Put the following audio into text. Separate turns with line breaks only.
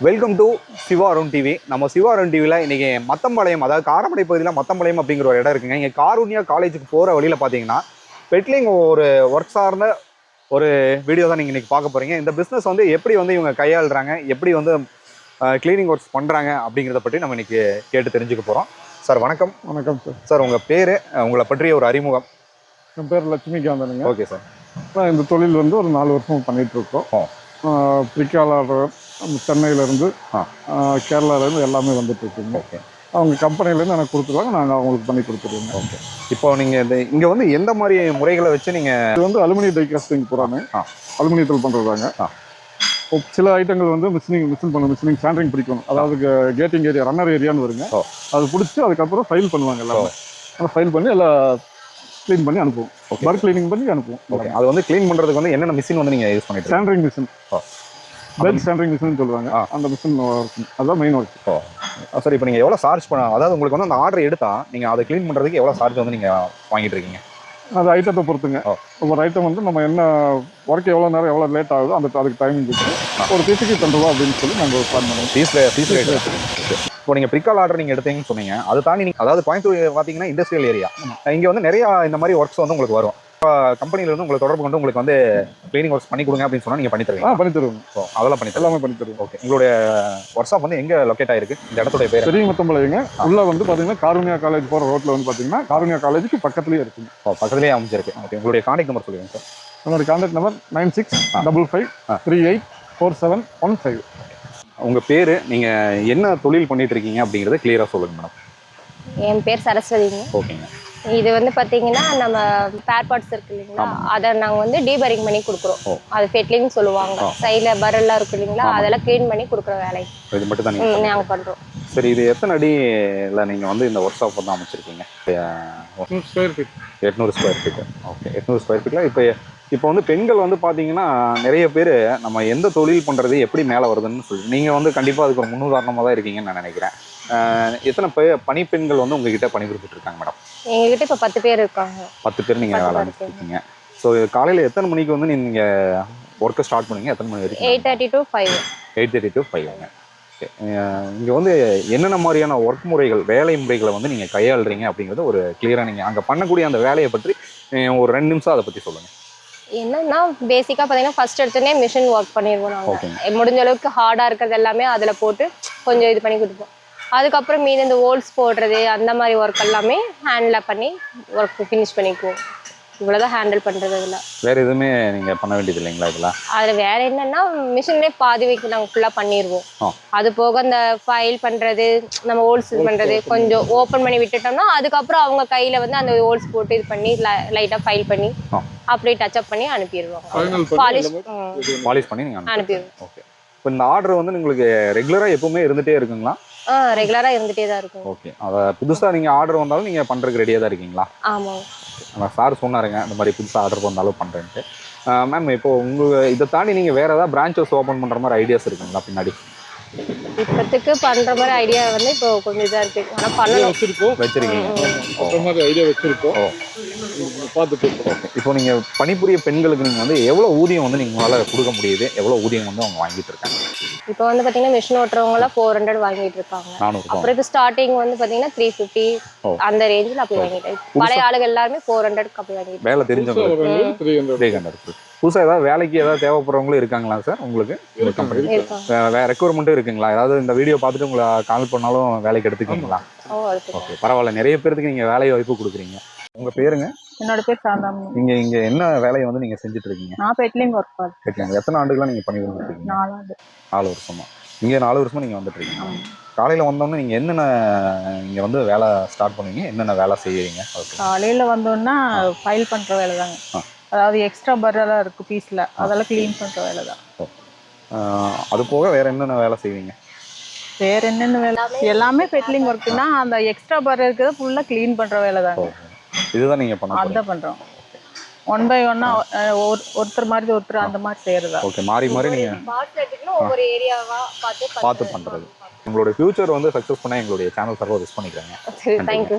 Welcome to Siva Arun TV. நம்ம சிவா அருண் டிவியில் இன்றைக்கி மத்தம்பாளையம், அதாவது காரமடை பகுதியில் மத்தம்பாளையம் அப்படிங்கிற ஒரு இடம் இருக்குங்க. இங்கே காருண்யா காலேஜுக்கு போகிற வழியில் பார்த்தீங்கன்னா பெட்லிங் ஒரு ஒர்க் சார்ந்த ஒரு வீடியோ தான் நீங்கள் இன்றைக்கி பார்க்க போகிறீங்க. இந்த பிஸ்னஸ் வந்து எப்படி வந்து இவங்க கையாளுறாங்க, எப்படி வந்து கிளீனிங் ஒர்க்ஸ் பண்ணுறாங்க அப்படிங்கிறத பற்றி நம்ம இன்றைக்கி கேட்டு தெரிஞ்சுக்க போகிறோம். சார் வணக்கம்.
வணக்கம் சார்.
சார் உங்கள் பேர், உங்களை பற்றிய ஒரு அறிமுகம்.
என் பேர் லட்சுமிகாந்தனுங்க.
Okay sir.
இந்த தொழில் வந்து ஒரு 4 வருஷம் பண்ணிகிட்ருக்கோம். பிரிக்காளர் சென்னையிலேருந்து கேரளாவிலேருந்து எல்லாமே வந்துட்டுருக்குங்க.
ஓகே. அவங்க
கம்பெனிலேருந்து எனக்கு கொடுத்துருவாங்க, நாங்கள் அவங்களுக்கு பண்ணி கொடுத்துருவோங்க.
ஓகே. இப்போ நீங்கள் இங்கே வந்து எந்த மாதிரி முறைகளை வச்சு நீங்கள்
இது வந்து அலுமினியம் டை காஸ்டிங் போகிறாங்க. அலுமினியத்தில் பண்ணுறதாங்க. சில ஐட்டங்கள் வந்து மிஷினிங் சாண்டரிங் பிடிக்கணும். அதாவது கேட்டிங் ஏரியா, ரன்னர் ஏரியான்னு வருங்க. அது பிடிச்சி அதுக்கப்புறம் ஃபைல் பண்ணுவாங்க. எல்லாமே ஆனால் ஃபைல் பண்ணி எல்லாம் க்ளீன் பண்ணி அனுப்புவோம். பர் கிளீனிங் பண்ணி அனுப்புவோம்.
ஓகே. அது வந்து க்ளீன் பண்ணுறதுக்கு வந்து என்னென்ன மிஷின் வந்து நீங்கள் யூஸ் பண்ணிட்டு?
சாண்டரிங் மிஷின், பெல்ட் சாண்டரிங் மிஷின் சொல்லுவாங்க. அந்த மிஷின் அதுதான் மெயின் ஒர்க்.
சார், இப்போ நீங்கள் எவ்வளோ சார்ஜ் அதாவது உங்களுக்கு வந்து அந்த ஆர்டர் எடுத்தால் நீங்கள் அதை க்ளீன் பண்ணுறதுக்கு எவ்வளோ சார்ஜ் வந்து நீங்கள் வாங்கிட்டு இருக்கீங்க?
அது ஐட்டத்தை பொறுத்துங்க. ஒவ்வொரு ஐட்டம் வந்து நம்ம என்ன ஒர்க் எவ்வளோ நேரம் எவ்வளோ லேட் ஆகுதோ அதுக்கு டைமிங் கொடுத்து ஒரு பீஸுக்கு 10 ரூபா அப்படின்னு சொல்லி நாங்கள் ஒரு பிளான் பண்ணுவோம்.
Piece rate. இப்போ நீங்கள் பிரிக்கால் ஆர்டர் நீங்கள் எடுத்தீங்கன்னு சொன்னீங்க. அதை தாண்டி நீங்கள், அதாவது கோயம்புத்தூர் பார்த்தீங்கன்னா இண்டஸ்ட்ரியல் ஏரியா, இங்கே வந்து நிறையா இந்த மாதிரி ஒர்க்ஸ் வந்து உங்களுக்கு வரும். கம்பெனியில் வந்து உங்களுக்கு தொடர்பு கொண்டு உங்களுக்கு வந்து கிளீனிங் ஒர்க்ஸ் பண்ணி கொடுங்க அப்படின்னு சொன்னால் நீங்கள் பண்ணி தருவீங்க?
பண்ணி தருவோம்.
ஸோ அதெல்லாம் எல்லாமே பண்ணி தருவோம். ஓகே. உங்களுடைய ஒர்க் ஷாப் வந்து எங்கே லொக்கேட் ஆகிருக்கு? இந்த இடத்துடைய பேர்
பெரிய மத்தம்பாளையங்க. உள்ள வந்து பார்த்தீங்கன்னா காருண்யா காலேஜ் போகிற ரோட்டில் வந்து பார்த்தீங்கன்னா காருண்யா காலேஜுக்கு பக்கத்துலேயே இருக்குங்க.
பக்கத்துலேயே அமைஞ்சிருக்கு. ஓகே. உங்களுடைய கான்டாக்ட் நம்பர் சொல்லுங்கள் சார்.
என்னோட கான்டாக்ட் நம்பர் 9655384715.
உங்கள் பேர், நீங்கள் என்ன தொழில் பண்ணிட்டு இருக்கீங்க அப்படிங்கிறத கிளியராக சொல்லுங்கள் மேடம்.
என் பேர் சரஸ்வதிங்க.
ஓகேங்க.
இது வந்து பார்த்தீங்கன்னா நம்ம ஸ்பேர் பார்ட்ஸ் இருக்கு இல்லைங்களா, அதை நாங்கள் வந்து டீபரிங் பண்ணி கொடுக்குறோம். அது ஃபெட்லிங்னு சொல்லுவாங்க. சைடில் பரெல்லாம் இருக்கு இல்லைங்களா, அதெல்லாம் க்ளீன் பண்ணி கொடுக்குற வேலை
இது மட்டும் தான்
நாங்கள் பண்ணுறோம்.
சரி, இது எத்தனை அடியில் நீங்கள் வந்து இந்த ஒர்க் ஷாப் வந்து அமைச்சிருக்கீங்க?
800 square feet.
800 square feet. Okay. 800 square ஃபீட்டில் இப்போ வந்து பெண்கள் வந்து பார்த்தீங்கன்னா நிறைய பேர் நம்ம எந்த தொழில் பண்ணுறது எப்படி மேலே வருதுன்னு சொல்லி, நீங்கள் வந்து கண்டிப்பாக அதுக்கு ஒரு முன்னுதாரணமாக தான் இருக்கீங்கன்னு நான் நினைக்கிறேன். எத்தனை பணிப்பெண்கள் வந்து உங்ககிட்ட பணிபுரிஞ்சுட்டு இருக்காங்க மேடம்?
எங்ககிட்ட இப்போ 10 பேர் இருக்காங்க.
10 பேர் நீங்கள் வேலை இருக்கீங்க. ஸோ காலையில் எத்தனை மணிக்கு வந்து நீங்கள் ஒர்க்கை ஸ்டார்ட் பண்ணுவீங்க? எத்தனை மணி வரைக்கும்?
8:30 to 5.
8:30 to 5ங்க. ஓகே. இங்கே வந்து என்னென்ன மாதிரியான ஒர்க் முறைகள், வேலை முறைகளை வந்து நீங்கள் கையாளுறீங்க அப்படிங்கிறது ஒரு கிளியராக நீங்கள் அங்கே பண்ணக்கூடிய அந்த வேலையை பற்றி ஒரு 2 நிமிஷம் அதை பற்றி சொல்லுங்கள்.
என்னன்னா பேசிக்காக பார்த்தீங்கன்னா ஃபர்ஸ்ட் எடுத்தோடனே மிஷின் ஒர்க் பண்ணிடுவோம். நாங்கள் முடிஞ்ச அளவுக்கு ஹார்டாக இருக்கிறது எல்லாமே அதில் போட்டு கொஞ்சம் இது பண்ணி கொடுப்போம். அதுக்கப்புறம் மீது இந்த ஹோல்ஸ் போடுறது அந்த மாதிரி ஒர்க் எல்லாமே ஹேண்டில் பண்ணி ஒர்க் ஃபினிஷ் பண்ணிக்குவோம். இவ்வளோதான் ஹேண்டில் பண்ணுறது. அதில்
வேறு எதுவுமே நீங்கள் பண்ண வேண்டியது இல்லைங்களா? இதெல்லாம்
அதில் வேறு என்னென்னா மிஷின்லேயே பாதி வைக்க நாங்கள் ஃபுல்லாக பண்ணிடுவோம். அது போக அந்த ஃபைல் பண்ணுறது, நம்ம ஹோல்ஸ் இது பண்ணுறது கொஞ்சம் ஓப்பன் பண்ணி விட்டுட்டோம்னா அதுக்கப்புறம் அவங்க கையில் வந்து அந்த ஹோல்ஸ் போட்டு இது பண்ணி லைட்டாக ஃபைல் பண்ணி அப்படியே டச்சப் பண்ணி அனுப்பிடுவாங்க.
பாலிஷ் பண்ணி நீங்கள்
அனுப்பிடுவோம்.
ஓகே. இப்போ இந்த ஆர்டர் வந்து உங்களுக்கு ரெகுலராக எப்பவுமே இருந்துகிட்டே இருக்குங்களா?
ரெகுலராக இருந்துகிட்டே தான் இருக்கும்.
ஓகே. அதை புதுசாக நீங்கள் ஆர்டர் வந்தாலும் நீங்கள் பண்ணுறதுக்கு ரெடியாக தான் இருக்கீங்களா?
ஆமாம்.
சார் சொன்னாருங்க இந்த மாதிரி புதுசாக ஆர்டர் பண்ணாலும் பண்ணுறேன்ட்டு. மேம், இப்போ இதை தாண்டி நீங்கள் வேறு ஏதாவது பிரான்ச்சஸ் ஓப்பன் பண்ணுற மாதிரி ஐடியாஸ் இருக்குங்களா பின்னாடி?
இப்போத்துக்கு பண்ணுற மாதிரி ஐடியா வந்து இப்போ கொஞ்சம் இதாக இருக்குது. ஆனால் பண்ணணும்
வச்சுருக்கீங்க
ஐடியா வச்சுருக்கோம். பார்த்துட்டு
இப்போ நீங்கள் பணிபுரிய பெண்களுக்கு நீங்கள் வந்து எவ்வளோ ஊதியம் வந்து நீங்கள் உங்களால் கொடுக்க முடியுது? எவ்வளோ ஊதியம் வந்து அவங்க வாங்கிட்டு இருக்காங்க?
இப்போ வந்து பார்த்தீங்கன்னா மிஷின் ஓட்டுறவங்களாம் 400 வாங்கிட்டு இருக்காங்க. அப்புறம் இது ஸ்டார்டிங் வந்து பார்த்தீங்கன்னா 350 அந்த ரேஞ்சில் அப்படி வாங்கிட்டு பழைய ஆளுகள் எல்லாருமே 400க்கு அப்படி வாங்கிட்டு.
வேலை தெரிஞ்சவங்க 300. புதுசாக ஏதாவது வேலைக்கு ஏதாவது தேவைப்படுறவங்களும் இருக்காங்களா சார் உங்களுக்கு? இந்த கம்பெனி ரெக்யூர்மெண்ட்டும் இருக்குங்களா? ஏதாவது இந்த வீடியோ பார்த்துட்டு உங்களை கால் பண்ணாலும் வேலைக்கு எடுத்துக்கீங்களா? ஓகே, பரவாயில்ல. நிறைய பேருக்கு நீங்கள் வேலை வாய்ப்பு கொடுக்குறீங்க. உங்கள் பேருங்க?
என்னோட பேர் சாந்தாமணி.
இங்க என்ன வேலையை வந்து நீங்க செஞ்சுட்டு இருக்கீங்க?
நான் பெட்லிங் ஒர்க் பண்ணுறேன்.
எத்தனை ஆண்டுகளா நீங்க பண்ணி வந்துருக்கீங்க?
4 ஆண்டு.
4 வருஷமா. இங்க 4 வருஷமா நீங்க வந்துட்டு இருக்கீங்க. காலையில வந்தோடனே நீங்க என்னென்ன இங்க வந்து வேலை ஸ்டார்ட் பண்ணுவீங்க? என்னென்ன வேலை செய்யறீங்க?
காலையில வந்தோன்னா ஃபைல் பண்ற வேலை தாங்க. அதாவது எக்ஸ்ட்ரா பர்ரெல்லாம் இருக்கு பீஸ்ல, அதெல்லாம் க்ளீன் பண்ற வேலை தான்.
அது போக வேற என்னென்ன வேலை செய்வீங்க?
வேற என்னென்ன வேலை? எல்லாமே பெட்லிங் ஒர்க்குன்னா அந்த எக்ஸ்ட்ரா பர் இருக்கிறத ஃபுல்லா க்ளீன் பண்ற வேலை தாங்க.
இதுதான் நீங்க பண்ண?
அதான் பண்றோம். 1 by 1 ஒருத்தர் மாதிரி ஒருத்தர் அந்த மாதிரி செய்யறதா?
ஓகே. மாறி நீங்க
ஒவ்வொரு ஏரியாவா
பார்த்து பண்றது. உங்களுடைய ஃபியூச்சர் வந்து சக்சஸ் பண்ண எங்களுடைய சேனல் சர்வீஸ் பண்ணிக்கிறேன்.
தேங்க்யூ.